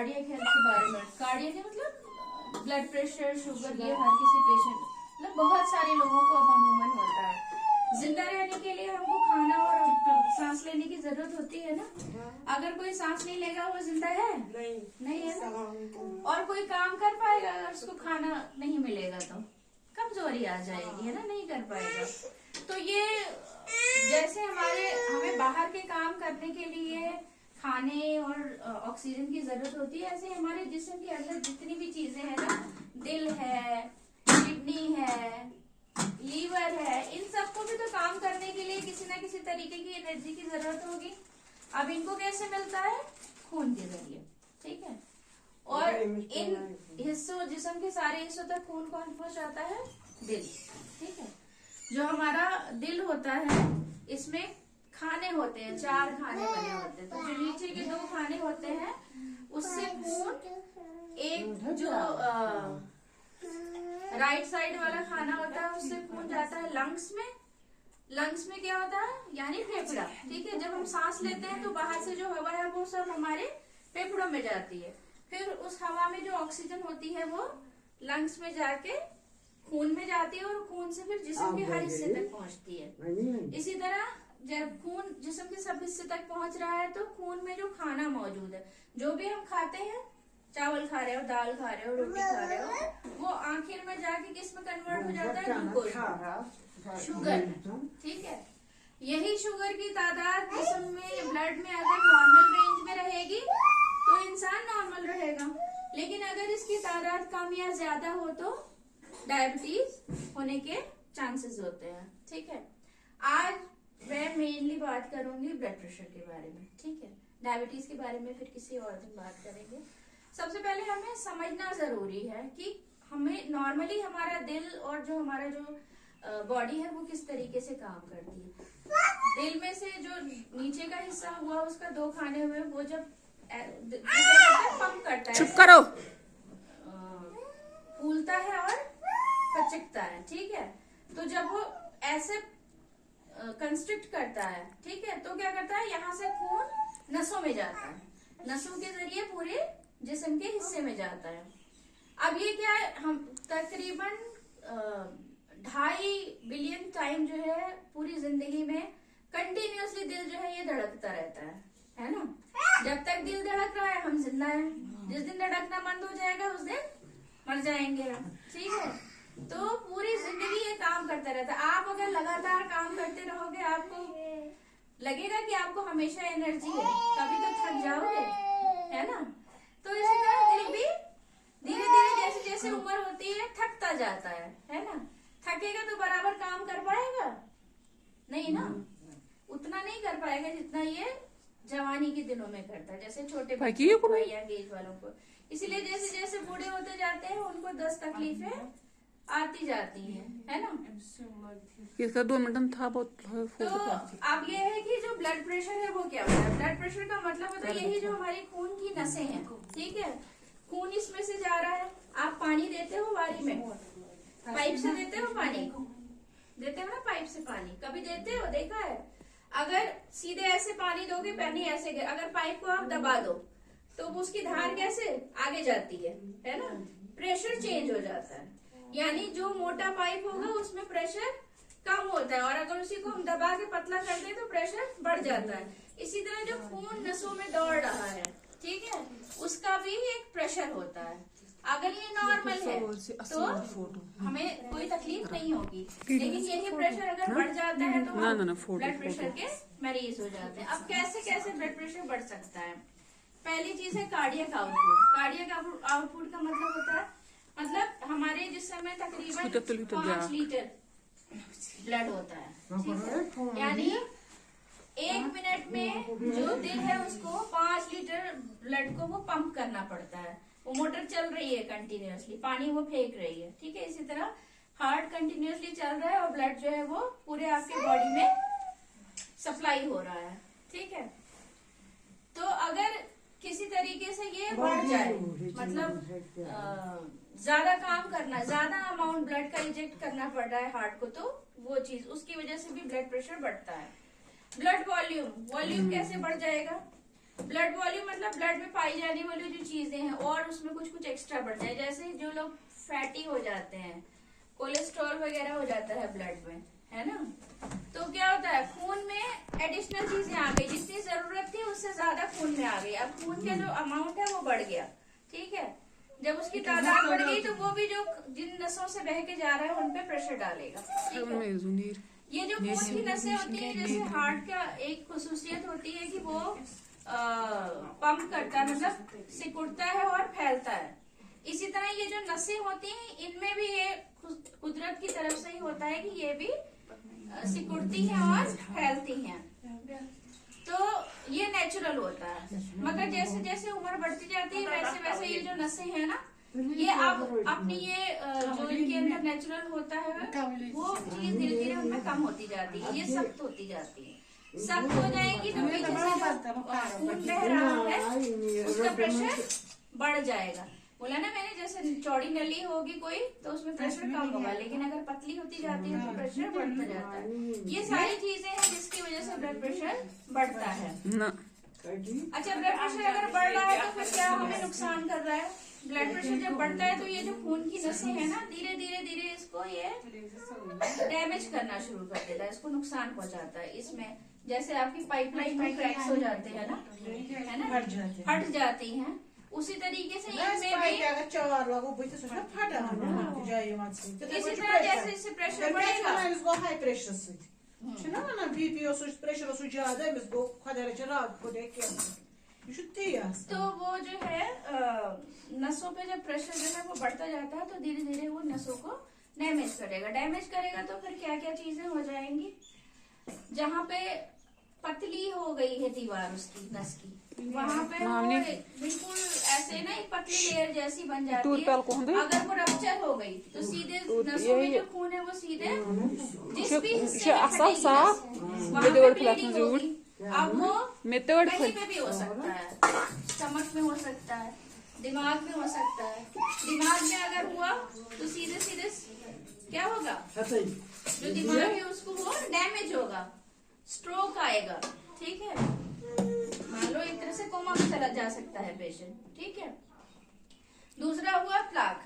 Cardiac health के बारे में। कार्डियक मतलब ब्लड प्रेशर, शुगर, ये हर किसी पेशेंट मतलब बहुत सारे लोगों को अब अमूमन होता है। जिंदा रहने के लिए हमको खाना और सांस लेने की जरूरत होती है ना। अगर कोई सांस नहीं लेगा वो जिंदा है? नहीं है ना। और कोई काम कर पाएगा अगर उसको खाना नहीं मिलेगा तो कमजोरी आ जाएगी, है ना, नहीं कर पाएगा। तो ये जैसे हमें बाहर के काम करने के लिए खाने और ऑक्सीजन की जरूरत होती है, ऐसे हमारे जिस्म के अंदर जितनी भी चीजें हैं ना, दिल है, किडनी है, लीवर है, इन सबको भी तो काम करने के लिए किसी ना किसी तरीके की एनर्जी की जरूरत होगी। अब इनको कैसे मिलता है? खून के जरिए, ठीक है। और इन हिस्सों, जिस्म के सारे हिस्सों तक खून कौन पहुंचाता है? दिल, ठीक है। जो हमारा दिल होता है इसमें खाने होते हैं, 4 खाने बने होते हैं। तो जो नीचे के 2 खाने होते हैं उससे खून, एक जो राइट साइड वाला खाना होता है उससे खून जाता है लंग्स में। लंग्स में क्या होता है? यानी फेफड़ा, ठीक है। जब हम सांस लेते हैं तो बाहर से जो हवा है वो सब हमारे फेफड़ों में जाती है, फिर उस हवा में जो ऑक्सीजन होती है वो लंग्स में जाके खून में जाती है और खून से फिर जिस्म के हर हिस्से तक पहुंचती है। इसी तरह जब खून जिस्म के सब हिस्से तक पहुंच रहा है तो खून में जो खाना मौजूद है, जो भी हम खाते हैं, चावल खा रहे हो, दाल खा रहे हो, रोटी खा रहे हो, वो आखिर में जाके किस में कन्वर्ट हो जाता है? ग्लूकोज, शुगर, ठीक है। यही शुगर की तादाद जिस्म में, ब्लड में अगर नॉर्मल रेंज में रहेगी तो इंसान नॉर्मल रहेगा, लेकिन अगर इसकी तादाद कम या ज्यादा हो तो डायबिटीज होने के चांसेस होते हैं, ठीक है। आज मैं मेनली बात करूंगी ब्लड प्रेशर के बारे में, ठीक है। डायबिटीज के बारे में फिर किसी और दिन बात करेंगे। सबसे पहले हमें समझना जरूरी है कि हमें नॉर्मली हमारा दिल और जो हमारा जो बॉडी है वो किस तरीके से काम करती है। दिल में से जो नीचे का हिस्सा हुआ उसका 2 खाने हुए, वो जब पंप करता है, चुप करो, फूलता है और पचकता है, ठीक है। तो जब वो ऐसे कंस्ट्रिक्ट करता है, ठीक है, तो क्या करता है? यहाँ से खून नसों में जाता है, नसों के जरिए पूरे जिस्म के हिस्से में जाता है। अब ये क्या है, हम तकरीबन 2.5 बिलियन टाइम जो है पूरी जिंदगी में कंटिन्यूअसली दिल जो है ये धड़कता रहता है ना। जब तक दिल धड़क रहा है हम जिंदा हैं, जिस दिन धड़कना बंद हो जाएगा उस दिन मर जाएंगे हम, ठीक है। तो पूरी जिंदगी ये काम करता रहता है। आप अगर लगातार काम करते रहोगे आपको लगेगा कि आपको हमेशा एनर्जी है, कभी तो थक जाओगे, है ना। तो इसी तरह दिल भी धीरे धीरे जैसे जैसे उम्र होती है थकता जाता है ना। थकेगा तो बराबर काम कर पाएगा नहीं ना, उतना नहीं कर पाएगा जितना ये जवानी के दिनों में करता है, जैसे छोटे बच्चों को या एज वालों को। इसीलिए जैसे जैसे बूढ़े होते जाते हैं उनको 10 तकलीफें आती जाती है ना। इसका 2 मिनट था बहुत। तो अब ये है कि जो ब्लड प्रेशर है वो क्या होता है? ब्लड प्रेशर का मतलब होता है यही जो हमारी खून की नसें हैं, ठीक है। खून इसमें से जा रहा है, आप पानी देते हो वारी में, पाइप से देते हो पानी, देते हो ना पाइप से पानी, कभी देते हो? देखा है? अगर सीधे ऐसे पानी दोगे, पानी ऐसे अगर पाइप को आप दबा दो तो उसकी धार कैसे आगे जाती है ना। प्रेशर चेंज हो जाता है, यानी जो मोटा पाइप होगा उसमें प्रेशर कम होता है और अगर उसी को हम दबा के पतला कर दें तो प्रेशर बढ़ जाता है। इसी तरह जो खून नसों में दौड़ रहा है, ठीक है, उसका भी एक प्रेशर होता है। अगर ये नॉर्मल है तो हमें कोई तकलीफ नहीं होगी, लेकिन यही प्रेशर अगर बढ़ जाता है तो हम ब्लड प्रेशर के मरीज हो जाते हैं। अब कैसे कैसे ब्लड प्रेशर बढ़ सकता है? पहली चीज है कार्डियक आउटपुट। कार्डियक आउटपुट का मतलब होता है, मतलब हमारे जिस्म में तकरीबन 5 लीटर ब्लड होता है, ठीक है। यानी 1 मिनट में जो दिल है उसको 5 लीटर ब्लड को वो पंप करना पड़ता है। वो मोटर चल रही है कंटिन्यूअसली, पानी वो फेंक रही है, ठीक है। इसी तरह हार्ट कंटिन्यूअसली चल रहा है और ब्लड जो है वो पूरे आपके बॉडी में सप्लाई हो रहा है, ठीक है। तो अगर किसी तरीके से ये बढ़ जाए, मतलब ज्यादा काम करना, ज्यादा अमाउंट ब्लड का इंजेक्ट करना पड़ रहा है हार्ट को, तो वो चीज, उसकी वजह से भी ब्लड प्रेशर बढ़ता है। ब्लड वॉल्यूम कैसे बढ़ जाएगा? ब्लड वॉल्यूम मतलब ब्लड में पाई जाने वाली जो चीजें उसमें कुछ कुछ एक्स्ट्रा बढ़ जाए। जैसे जो लोग फैटी हो जाते हैं, कोलेस्ट्रॉल वगैरह हो जाता है ब्लड में, है ना, तो क्या होता है खून में एडिशनल चीजें आ गई, जितनी जरूरत थी उससे ज्यादा खून में आ गई। अब खून का जो अमाउंट है वो बढ़ गया, ठीक है। जब उसकी तादाद बढ़ गई तो वो भी जो जिन नसों से बह के जा रहा है उन पे प्रेशर डालेगा, ठीक है। ये जो खून की नसें होती है, जैसे हार्ट का एक खुसूसियत होती है कि वो पंप करता है, मतलब सिकुड़ता है और फैलता है। इसी तरह ये जो नसें होती हैं इनमें भी ये कुदरत की तरफ से ही होता है कि ये भी सिकुड़ती हैं और फैलती हैं, तो ये नेचुरल होता है। मगर जैसे जैसे उम्र बढ़ती जाती है वैसे वैसे ये जो नसें हैं ना, ये अब अपनी ये जो इनके अंदर नेचुरल होता है वो चीज धीरे धीरे उनमें कम होती जाती है, ये सख्त होती जाती है। सख्त हो जाएगी तो पीछे से जो खून बह रहा है उसका प्रेशर बढ़ जाएगा। बोला ना मैंने, जैसे चौड़ी नली होगी कोई तो उसमें प्रेशर कम होगा, लेकिन अगर पतली होती जाती है तो प्रेशर बढ़ता जाता है। ये सारी चीजें हैं जिसकी वजह से ब्लड प्रेशर बढ़ता है। अच्छा, ब्लड प्रेशर अगर बढ़ रहा है तो फिर क्या हमें नुकसान कर रहा है? ब्लड प्रेशर जब बढ़ता है तो ये जो खून की नसें है ना, धीरे धीरे धीरे इसको ये डैमेज करना शुरू कर देता है, इसको नुकसान पहुंचाता है। इसमें जैसे आपकी पाइपलाइन में क्रैक्स हो जाते हैं ना, है ना, फट जाती हैं, उसी तरीके से इसमें भी इसी तरह जैसे इससे प्रेशर बढ़ेगा। तो वो जो है नसों पे जब प्रेशर जो है वो बढ़ता जाता है तो धीरे धीरे वो नसों को डैमेज करेगा तो फिर क्या क्या चीजें हो जाएंगी। जहाँ पे पतली हो गई है दीवार उसकी नस की, वहाँ पे वो बिल्कुल ऐसे ना एक पतली लेयर जैसी बन जाती है। अगर वो रप्चर हो गई तो सीधे नसों में जो खून है वो सीधे जिस भी हिस्से में फटेगी नस, वहाँ पे ब्लीडिंग होगी। अब वो कहीं पे भी हो सकता है, स्टमक में हो सकता है, दिमाग में हो सकता है। दिमाग में अगर हुआ तो सीधे सीधे क्या होगा, जो दिमाग है उसको वो डैमेज होगा, स्ट्रोक आएगा, ठीक है। मान लो एक तरह से कोमा में चला जा सकता है पेशेंट, ठीक है। दूसरा हुआ प्लाक।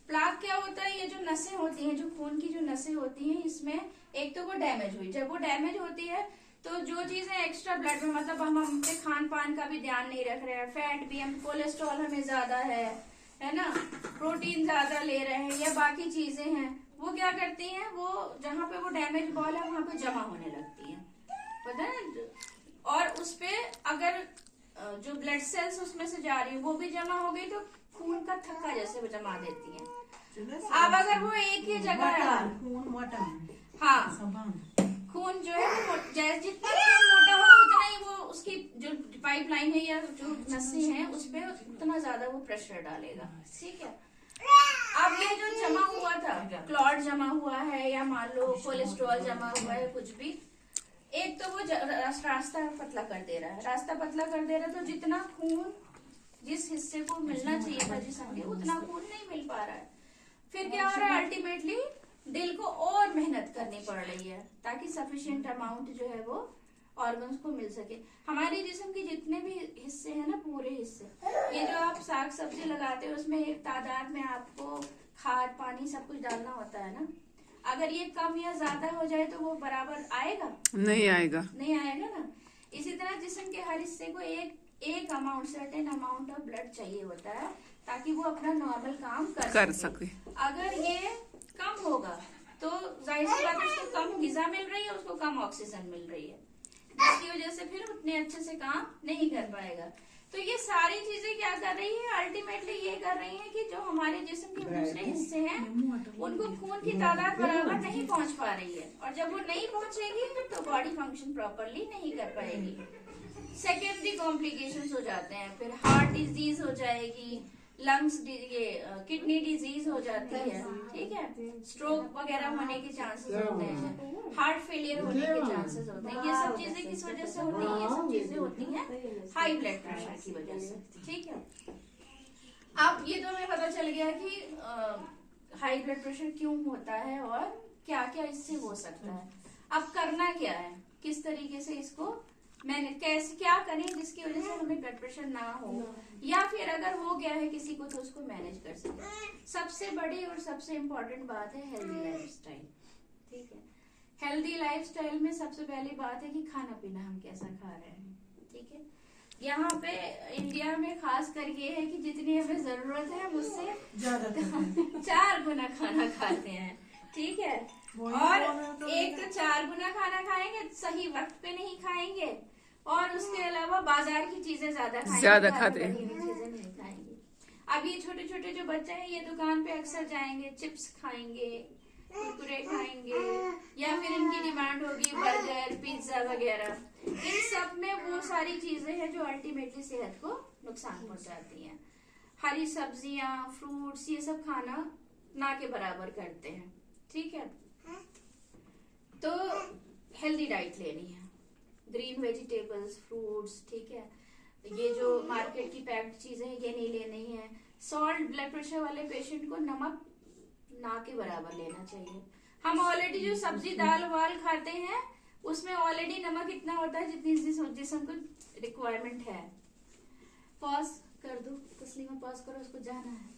प्लाक क्या होता है, ये जो नसें होती हैं, जो खून की जो नसें होती हैं, इसमें एक तो वो डैमेज हुई, जब वो डैमेज होती है तो जो चीजें एक्स्ट्रा ब्लड में, मतलब हम अपने खान पान का भी ध्यान नहीं रख रहे हैं, फैट भी, हम कोलेस्ट्रॉल हमें ज्यादा है ना, प्रोटीन ज्यादा ले रहे हैं या बाकी चीजें हैं, वो क्या करती हैं, वो जहाँ पे वो डैमेज बॉल है वहां पे जमा होने लगती है, पता है। और उसपे अगर जो ब्लड सेल्स उसमें से जा रही है वो भी जमा हो गई तो खून का थक्का जैसे वो जमा देती है। अब अगर वो एक ही जगह रहा, हाँ, खून जो है वो जितना खून मोटा होगा उतना ही वो उसकी जो पाइपलाइन है या जो नसें हैं उस पे उतना ज्यादा वो प्रेशर डालेगा, ठीक है। अब ये जो जमा हुआ था, क्लॉट जमा हुआ है या मान लो कोलेस्ट्रॉल जमा हुआ है, कुछ भी, एक तो वो रास्ता पतला कर दे रहा है, तो जितना खून जिस हिस्से को मिलना चाहिए था जिसम के, उतना खून नहीं मिल पा रहा है। फिर क्या हो रहा है, अल्टीमेटली दिल को और मेहनत करनी पड़ रही है ताकि सफिशिएंट अमाउंट जो है वो ऑर्गन्स को मिल सके। हमारे जिस्म के जितने भी हिस्से हैं ना, पूरे हिस्से, ये जो आप साग सब्जी लगाते हो उसमें एक तादाद में आपको खाद पानी सब कुछ डालना होता है ना, अगर ये कम या ज्यादा हो जाए तो वो बराबर आएगा, नहीं आएगा ना। इसी तरह जिस्म के हर हिस्से को एक amount, certain amount of blood चाहिए होता है ताकि वो अपना नॉर्मल काम कर सके। अगर ये कम होगा तो जाहिर सी बात है उसको कम ग़िज़ा मिल रही है, उसको कम ऑक्सीजन मिल रही है, जिसकी वजह से फिर उतने अच्छे से काम नहीं कर पाएगा। तो ये सारी चीजें क्या कर रही है, अल्टीमेटली ये कर रही है कि जो हमारे जिस्म के दूसरे हिस्से हैं उनको खून की तादाद बराबर नहीं पहुंच पा रही है, और जब वो नहीं पहुंचेगी तो बॉडी फंक्शन प्रॉपरली नहीं कर पाएगी। सेकेंडरी कॉम्प्लिकेशंस हो जाते हैं, फिर हार्ट डिजीज हो जाएगी, लंग्स, ये किडनी डिजीज हो जाती है, ठीक है, स्ट्रोक वगैरह होने के चांसेस होते हैं, हार्ट फेलियर होने के चांसेस होते हैं। ये सब चीजें किस वजह से होती हैं, ये सब चीजें होती हैं हाई ब्लड प्रेशर की वजह से, ठीक है। अब ये तो हमें पता चल गया कि हाई ब्लड प्रेशर क्यों होता है और क्या क्या इससे हो सकता है। अब करना क्या है, किस तरीके से इसको मैंने कैसे क्या करें जिसकी वजह से हमें ब्लड प्रेशर ना हो, या फिर अगर हो गया है किसी को तो उसको मैनेज कर सके। सबसे बड़ी और सबसे इम्पोर्टेंट बात है हेल्दी लाइफस्टाइल। ठीक है, हेल्दी लाइफस्टाइल में सबसे पहली बात है कि खाना पीना हम कैसा खा रहे हैं। ठीक है, यहाँ पे इंडिया में खास कर ये है कि जितनी हमें जरूरत है हम उससे ज्यादा 4 गुना खाना खाते हैं। ठीक है, और एक तो 4 गुना खाना खाएंगे, सही वक्त पे नहीं खाएंगे, और उसके अलावा बाजार की चीजें ज्यादा खाते हैं। चीजें नहीं खाएंगे। अब ये छोटे छोटे जो बच्चे हैं ये दुकान पे अक्सर जाएंगे, चिप्स खाएंगे, कुरकुरे खाएंगे, या फिर इनकी डिमांड होगी बर्गर पिज्जा वगैरह। इन सब में वो सारी चीजें हैं जो अल्टीमेटली सेहत को नुकसान पहुंचाती हैं। हरी सब्जियां, फ्रूट्स, ये सब खाना ना के बराबर करते हैं। ठीक है, तो हेल्दी डाइट लेनी है, ग्रीन वेजिटेबल्स, फ्रूट्स। ठीक है, ये जो मार्केट की पैक्ड चीजें हैं ये नहीं लेनी है। सॉल्ट, ब्लड प्रेशर वाले पेशेंट को नमक ना के बराबर लेना चाहिए। हम ऑलरेडी जो सब्जी दाल वाल खाते हैं उसमें ऑलरेडी नमक इतना होता है जितनी जिसम को रिक्वायरमेंट है। पॉज कर दो, तस्लीमा पॉज करो, उसको जाना है।